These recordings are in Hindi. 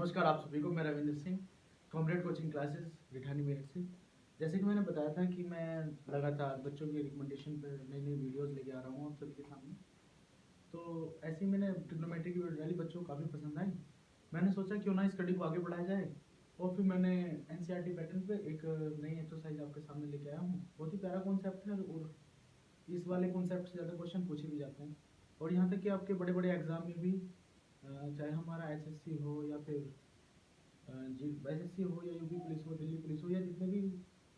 नमस्कार आप सभी को। मैं Ravindra Singh, comrade coaching classes Rithani Meerut से। जैसे कि मैंने बताया था कि मैं लगातार बच्चों की रिकमेंडेशन पर नई नई वीडियोस लेके आ रहा हूँ आप सभी के सामने। तो ऐसे ही मैंने ट्रिग्नोमेट्री की वीडियो डाली, बच्चों को काफ़ी पसंद आई। मैंने सोचा क्यों ना स्टडी को आगे बढ़ाया जाए, और फिर मैंने एनसीईआरटी पैटर्न पे एक नई एक्सरसाइज आपके सामने लेके आया हूँ। बहुत ही प्यारा कॉन्सेप्ट है और इस वाले कॉन्सेप्ट से ज़्यादा क्वेश्चन पूछे भी जाते हैं। और यहाँ तक कि आपके बड़े बड़े एग्जाम में भी, चाहे हमारा एसएससी हो या फिर जी एसएससी हो या यूपी पुलिस हो, दिल्ली पुलिस हो, या जितने भी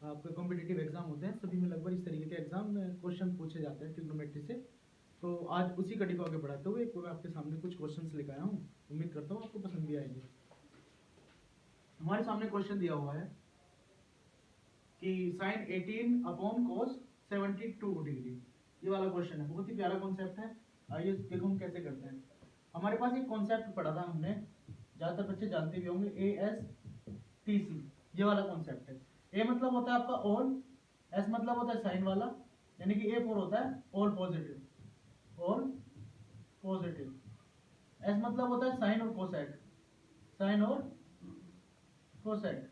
आपके कॉम्पिटिटिव एग्जाम होते हैं, सभी में लगभग इस तरीके के एग्जाम में क्वेश्चन पूछे जाते हैं ट्रिग्नोमेट्री से। तो आज उसी कड़ी को आगे बढ़ाते हुए मैं आपके सामने कुछ क्वेश्चंस लेकर आया हूँ। उम्मीद करता हूँ आपको पसंद भी आएंगे। हमारे सामने क्वेश्चन दिया हुआ है कि साइन 18 अपॉन कोस 72 डिग्री। ये वाला क्वेश्चन है, बहुत ही प्यारा कॉन्सेप्ट है। आइए देखो हम कैसे करते हैं। हमारे पास एक कॉन्सेप्ट पढ़ा था हमने, ज्यादातर बच्चे जानते भी होंगे, ASTC। ये वाला कॉन्सेप्ट है। ए मतलब होता है आपका ऑल, एस मतलब होता है साइन वाला, यानी कि A4 होता है all positive, all positive. S मतलब होता है साइन और कोसेक, साइन और कोसेक।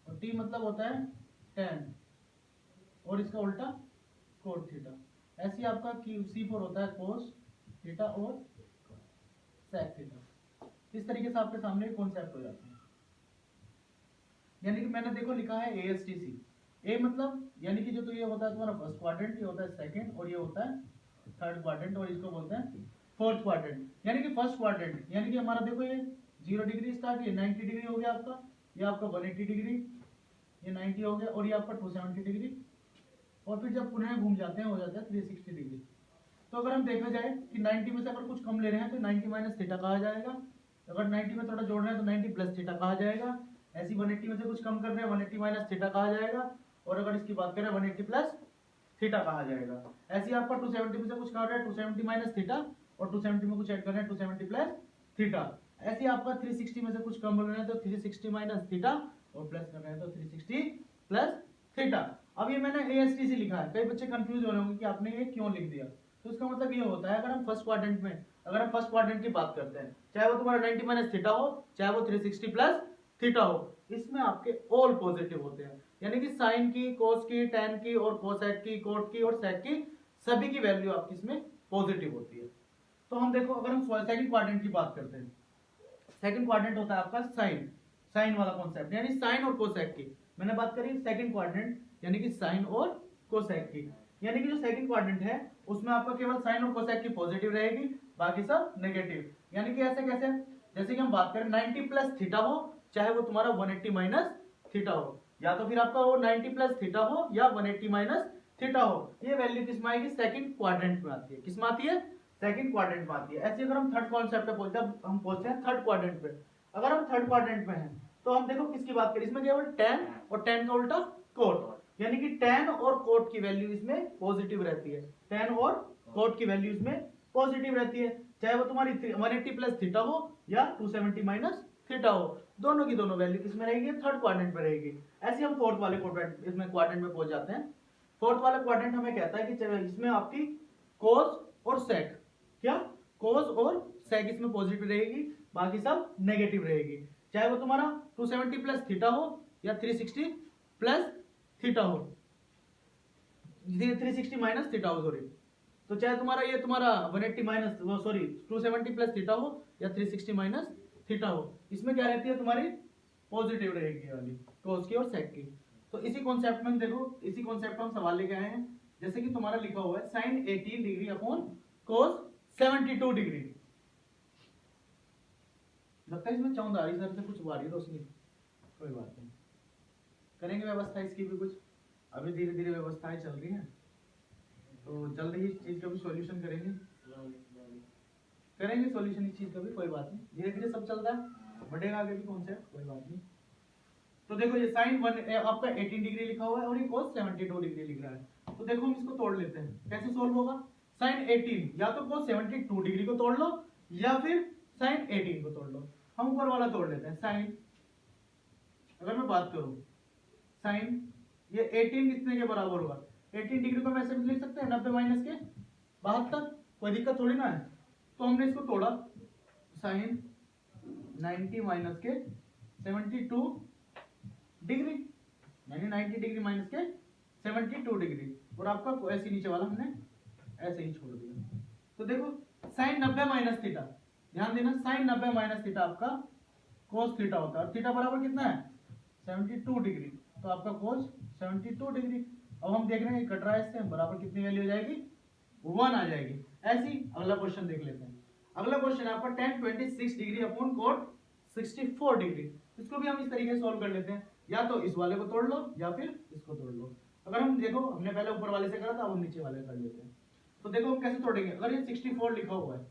और टी मतलब होता है टेन, और इसका उल्टा कोट थीटा। ऐसे आपका C4 होता है कोस थीटा और सेक थीटा। इस तरीके से आपके सामने कॉन्सेप्ट हो जाते हैं। यानी कि मैंने देखो लिखा है ASTC। ए मतलब यानी कि जो तो ये होता है तुम्हारा फर्स्ट क्वाड्रेंट, ये होता है सेकंड, और ये होता है थर्ड क्वाड्रेंट, और इसको बोलते हैं फोर्थ क्वाड्रेंट। यानी कि फर्स्ट क्वाड्रेंट यानी कि हमारा देखो ये 0 डिग्री स्टार्ट, ये 90 डिग्री हो गया आपका, ये आपका 180 डिग्री, ये 90 हो गया, और ये आपका 270 डिग्री, और फिर जब पुनः घूम जाते हैं हो जाता है 360 डिग्री। तो अगर हम देखा जाए कि 90 में से अगर कुछ कम ले रहे हैं तो 90 माइनस थीटा कहा जाएगा। अगर 90 में थोड़ा जोड़ रहे हैं तो 90 प्लस थीटा कहा जाएगा। ऐसी 180 में से कुछ कम कर रहे हैं 180 माइनस थीटा कहा जाएगा। और अगर इसकी बात करें 180 प्लस थीटा कहा जाएगा। ऐसे आपका 270 में से कुछ कर रहे हैं 270 माइनस थीटा, और 270 में कुछ ऐड कर रहे हैं 270 प्लस थीटा। ऐसे आपका 360 में से कुछ कम कर रहे हैं तो 360 माइनस थीटा, और प्लस कर रहे हैं तो 360 प्लस थीटा। अब ये मैंने ASTC लिखा है, कई बच्चे कंफ्यूज हो रहे होंगे कि आपने ये क्यों लिख दिया। तो इसका मतलब ये होता है, अगर हम फर्स्ट क्वाड्रेंट में, अगर हम फर्स्ट क्वाड्रेंट की बात करते हैं, चाहे वो तुम्हारा 90 माइनस थीटा हो, चाहे वो 360 प्लस थीटा हो, इसमें आपके ऑल पॉजिटिव होते हैं। यानी कि साइन की, कोस की, टेन की, और कोसेक की, कोट की और सेक की, सभी की वैल्यू आपकी इसमें पॉजिटिव होती है। तो हम देखो, अगर हम सेकंड क्वाड्रेंट की बात करते हैं, सेकंड क्वाड्रेंट होता है आपका साइन, साइन वाला कॉन्सेप्ट, यानी साइन और कोसेक की। मैंने बात करी सेकंड क्वाड्रेंट यानी कि साइन और कोसेक की। यानी कि जो सेकंड क्वाड्रेंट है उसमें आपका केवल साइन और कोसेक की पॉजिटिव रहेगी, बाकी सब नेगेटिव। यानी कि ऐसे कैसे, जैसे कि हम बात करें 90 प्लस थीटा हो, चाहे वो तुम्हारा 180 माइनस थीटा हो, या तो फिर आपका वो 90 प्लस थीटा हो या 180 माइनस थीटा हो, ये वैल्यू किस में आएगी, सेकंड क्वाड्रेंट में आती है। किस में आती है, सेकंड क्वाड्रेंट में आती है। ऐसे अगर हम थर्ड कॉन्सेप्ट पे पहुंचते हैं, हम पहुंचते हैं थर्ड क्वाड्रेंट पे। अगर हम थर्ड क्वाड्रेंट में हैं तो हम देखो किसकी बात करें, इसमें केवल टेन और टेन का उल्टा कोट, यानी कि टेन और कोट की वैल्यू इसमें पॉजिटिव रहती है। टेन और कोट की वैल्यू इसमें पॉजिटिव रहती है, चाहे वो तुम्हारी 180 प्लस थीटा हो या 270 माइनस थीटा हो, दोनों की दोनों वैल्यू किसमें रहेगी, थर्ड क्वाड्रेंट में रहेगी। ऐसे हम फोर्थ वाले क्वाड्रेंट इसमें क्वाड्रेंट में पहुंच जाते हैं। फोर्थ वाला क्वाड्रेंट हमें कहता है कि इसमें आपकी कोस और सेक, क्या कोस और सेक इसमें पॉजिटिव रहेगी, बाकी सब नेगेटिव रहेगी। चाहे वो तुम्हारा 270 प्लस थीटा हो या 360 प्लस थीटा हो, 360 माइनस थीटा हो, सॉरी। तो चाहे तुम्हारा ये तुम्हारा 180 माइनस, सॉरी 270 प्लस थीटा हो या 360 माइनस थीटा हो, इसमें क्या रहती है तुम्हारी पॉजिटिव रहेगी वाली, कोस की और सेक की। तो इसी कॉन्सेप्ट में देखो, इसी कॉन्सेप्ट में हम सवाल लेके आए हैं। जैसे कि तुम्हारा लिखा हुआ है sine 18 degree upon cos 72 degree. लगता है इसमें चौंध आ रही सर से कुछ आ रही रोशनी, कोई बात नहीं, करेंगे व्यवस्था इसकी भी कुछ। अभी धीरे धीरे व्यवस्थाएं चल रही हैं, तो जल्द ही इस चीज का भी सॉल्यूशन करेंगे सॉल्यूशन इस चीज का भी, कोई बात नहीं, धीरे धीरे सब चलता है, बढ़ेगा आगे भी कॉन्सेप्ट, कोई बात नहीं। तो देखो ये साइन आपका 18 डिग्री लिखा हुआ है और ये कोस 72 डिग्री लिख रहा है। तो देखो हम इसको तोड़ लेते हैं, कैसे सोल्व होगा। साइन 18 या तो कोस 72 डिग्री को तोड़ लो या फिर साइन 18 को तोड़ लो। हम ऊपर वाला तोड़ लेते हैं। साइन, अगर मैं बात करूं साइन, ये 18 कितने के बराबर होगा, 18 डिग्री को हम ऐसे भी लिख सकते हैं 90 माइनस के 72, कोई दिक्कत थोड़ी ना है। तो हमने इसको तोड़ा, साइन 90 माइनस के 72 डिग्री, यानी 90 डिग्री माइनस के 72 डिग्री, और आपका ऐसे नीचे वाला हमने ऐसे ही छोड़ दिया। तो देखो साइन 90 माइनस थीटा, ध्यान देना साइन 90 माइनस थीटा आपका कोस थीटा होता है, और थीटा बराबर कितना है 72 डिग्री, तो आपका कोस 72 डिग्री। अब हम देख रहे हैं कट रहा है इससे, बराबर कितनी वैल्यू हो जाएगी 1 आ जाएगी। ऐसी अगला क्वेश्चन देख लेते हैं। अगला क्वेश्चन है आपका tan 26 degree upon cot 64 degree. इसको भी हम इस तरीके से सॉल्व कर लेते हैं, या तो इस वाले को तोड़ लो या फिर इसको तोड़ लो। अगर हम देखो हमने पहले ऊपर वाले से करा था, अब हम नीचे वाले कर लेते हैं। तो देखो हम कैसे तोड़ेंगे, अगर ये 64 लिखा हुआ है,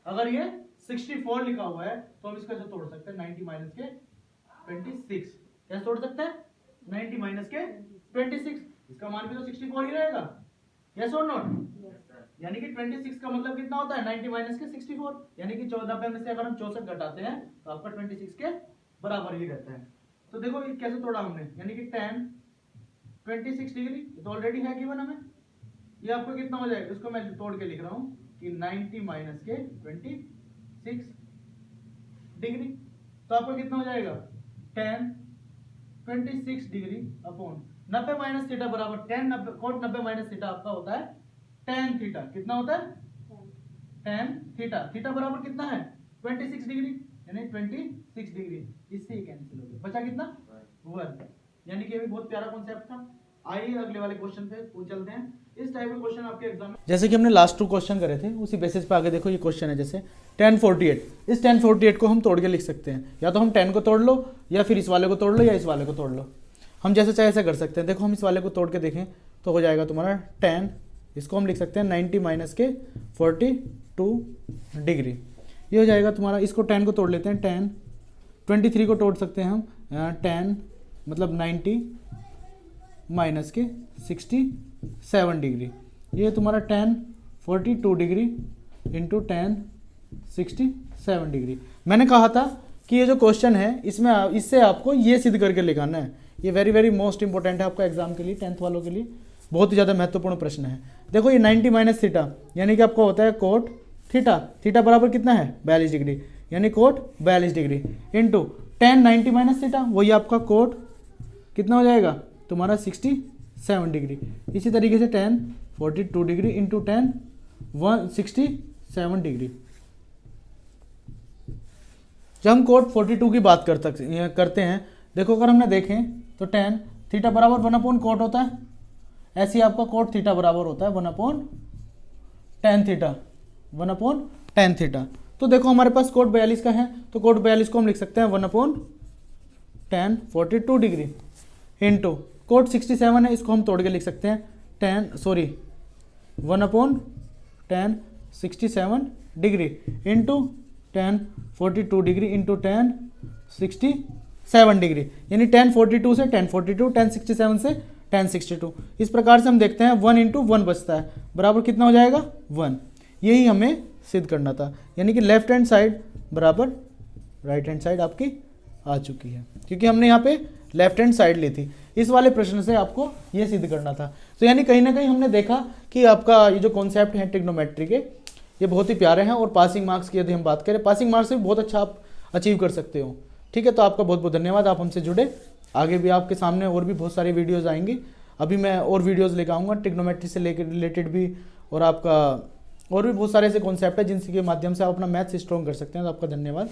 अगर ये 64 लिखा हुआ है तो हम इसको ऐसे तोड़ सकते हैं 90 माइनस के 26। कैसे तोड़ सकते हैं 90 माइनस के 26, इसका मान भी तो 64 ही रहेगा, यस और नॉट। यानी कि 26 का मतलब कितना होता है 90 माइनस के 64, यानी कि 14 में से अगर हम 64 घटाते हैं तो आपका 26 के बराबर ही रहता है। तो देखो ये कैसे तोड़ा हमने, यानी कि tan 26 डिग्री तो ऑलरेडी है गिवन हमें, ये आपको कितना हो जाएगा, इसको मैं तोड़ के लिख रहा हूं कि 90 माइनस के 26 डिग्री, तो आपको कितना हो जाएगा tan 26 degree upon 90 minus theta बराबर tan 90 cot 90 माइनस थीटा आपका होता है tan थीटा। कितना होता है tan थीटा, थीटा बराबर कितना है 26 डिग्री, यानी 26 डिग्री, इससे ही कैंसिल हो गया, बचा कितना 1। यानी कि ये भी बहुत प्यारा कॉन्सेप्ट था। आइए अगले वाले क्वेश्चन पे चलते हैं। इस टाइप के क्वेश्चन आपके एग्जाम में, जैसे कि हमने लास्ट 2 क्वेश्चन करे थे उसी बेसिस पे आगे देखो ये क्वेश्चन है, जैसे tan 48, इस tan 48 को हम तोड़ के लिख सकते हैं, या तो हम tan को तोड़ लो या फिर इस वाले को तोड़ लो या इस वाले को तोड़ लो, हम जैसे चाहे ऐसे कर सकते हैं। देखो हम इस वाले को तोड़ के देखें तो हो जाएगा तुम्हारा tan, इसको हम लिख सकते हैं 90 माइनस के 42 डिग्री, ये हो जाएगा तुम्हारा। इसको tan को तोड़ लेते हैं, tan 23 को तोड़ सकते हैं हम, tan मतलब 90 माइनस के 67 डिग्री, ये तुम्हारा tan 42 degree into tan 67 degree. मैंने कहा था कि ये जो क्वेश्चन है इसमें इससे आपको ये सिद्ध करके लिखाना है, ये वेरी वेरी मोस्ट इंपॉर्टेंट है आपका एग्जाम के लिए, 10th वालों के लिए बहुत ही ज़्यादा महत्वपूर्ण प्रश्न है। देखो ये 90 माइनस थीटा यानी कि आपका होता है कोट थीटा, थीटा बराबर कितना है 42 डिग्री, यानी cot 42 degree into tan 90 minus theta, वही आपका कोट कितना हो जाएगा तुम्हारा 67 डिग्री। इसी तरीके से tan 42 degree into tan 167 degree. जब हम कोट 42 की बात करते हैं, देखो अगर हमने देखें तो tan थीटा बराबर 1 कोट होता है, ऐसे ही आपका कोट थीटा बराबर होता है 1 tan थीटा, 1 tan थीटा। तो देखो हमारे पास कोट 42 का है, तो कोट 42 को हम लिख सकते हैं 1 tan 42 डिग्री इंटू कोट 67 है, इसको हम तोड़ के लिख सकते हैं 1 tan 67 degree into tan 42 degree into tan 67 degree, यानी tan 42 से tan 42, tan 67 से tan 62। इस प्रकार से हम देखते हैं 1 इंटू 1 बचता है, बराबर कितना हो जाएगा 1। यही हमें सिद्ध करना था, यानी कि लेफ्ट हैंड साइड बराबर राइट हैंड साइड आपकी आ चुकी है, क्योंकि हमने यहाँ पे लेफ्ट हैंड साइड ली थी। इस वाले प्रश्न से आपको ये सिद्ध करना था। तो यानी कहीं ना कहीं हमने देखा कि आपका ये जो कॉन्सेप्ट है ट्रिग्नोमेट्री के, ये बहुत ही प्यारे हैं, और पासिंग मार्क्स की यदि हम बात करें, पासिंग मार्क्स से बहुत अच्छा आप अचीव कर सकते हो। ठीक है, तो आपका बहुत बहुत धन्यवाद, आप हमसे जुड़े। आगे भी आपके सामने और भी बहुत सारी वीडियोस आएंगी, अभी मैं और वीडियोस लेकर आऊँगा ट्रिग्नोमेट्री से रिलेटेड भी, और आपका और भी बहुत सारे ऐसे कॉन्सेप्ट है जिनके माध्यम से आप अपना मैथ्स स्ट्रॉन्ग कर सकते हैं। तो आपका धन्यवाद।